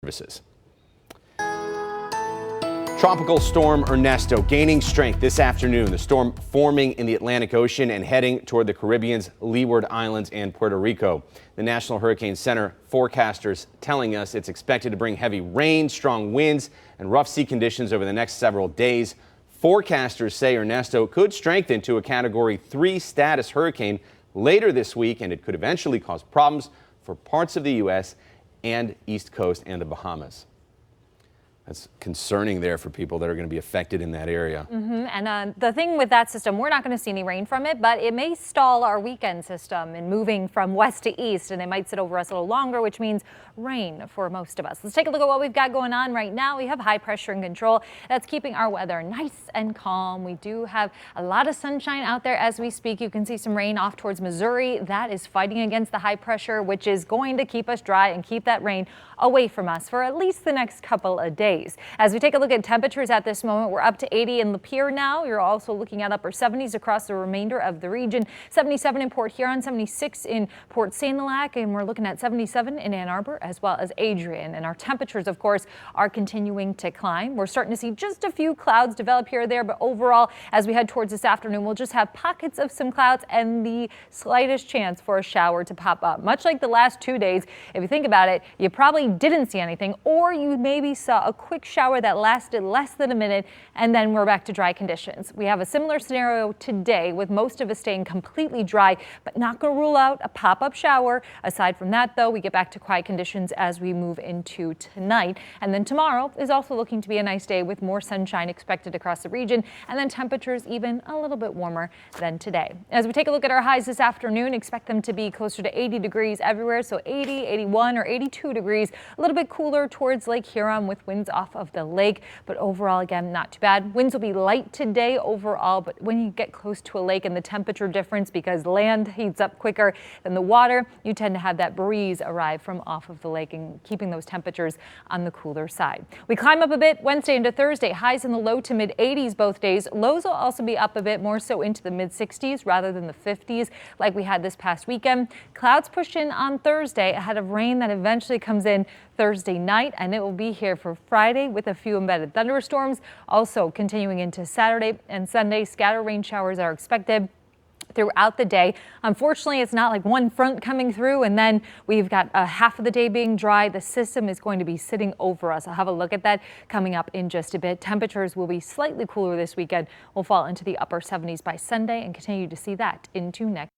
services. Tropical storm Ernesto gaining strength this afternoon. The storm forming in the Atlantic Ocean and heading toward the Caribbean's Leeward Islands and Puerto Rico. The National Hurricane Center forecasters telling us it's expected to bring heavy rain, strong winds, and rough sea conditions over the next several days. Forecasters say Ernesto could strengthen to a Category 3 status hurricane later this week, and it could eventually cause problems for parts of the U.S. and East Coast and the Bahamas. That's concerning there for people that are going to be affected in that area. And the thing with that system, we're not going to see any rain from it, but it may stall our weekend system in moving from west to east, and it might sit over us a little longer, which means rain for most of us. Let's take a look at what we've got going on right now. We have high pressure and control that's keeping our weather nice and calm. We do have a lot of sunshine out there as we speak. You can see some rain off towards Missouri. That is fighting against the high pressure, which is going to keep us dry and keep that rain away from us for at least the next couple of days. As we take a look at temperatures at this moment, we're up to 80 in Lapeer now. You're also looking at upper 70s across the remainder of the region. 77 in Port Huron, 76 in Port St. Lac, and we're looking at 77 in Ann Arbor as well as Adrian. And our temperatures, of course, are continuing to climb. We're starting to see just a few clouds develop here or there, but overall, as we head towards this afternoon, we'll just have pockets of some clouds and the slightest chance for a shower to pop up. Much like the last 2 days, if you think about it, you probably didn't see anything, or you maybe saw a quick shower that lasted less than a minute, and then we're back to dry conditions. We have a similar scenario today with most of us staying completely dry, but not going to rule out a pop-up shower. Aside from that, though, we get back to quiet conditions as we move into tonight. And then tomorrow is also looking to be a nice day with more sunshine expected across the region, and then temperatures even a little bit warmer than today. As we take a look at our highs this afternoon, expect them to be closer to 80 degrees everywhere, so 80, 81, or 82 degrees. A little bit cooler towards Lake Huron with winds off of the lake, but overall, again, not too bad. Winds will be light today overall, but when you get close to a lake and the temperature difference, because land heats up quicker than the water, you tend to have that breeze arrive from off of the lake and keeping those temperatures on the cooler side. We climb up a bit Wednesday into Thursday, highs in the low to mid 80s both days. Lows will also be up a bit more so into the mid 60s rather than the 50s like we had this past weekend. Clouds push in on Thursday ahead of rain that eventually comes in Thursday night, and it will be here for Friday with a few embedded thunderstorms. Also continuing into Saturday and Sunday, scatter rain showers are expected throughout the day. Unfortunately, it's not like one front coming through and then we've got half of the day being dry. The system is going to be sitting over us. I'll have a look at that coming up in just a bit. Temperatures will be slightly cooler this weekend. We'll fall into the upper 70s by Sunday and continue to see that into next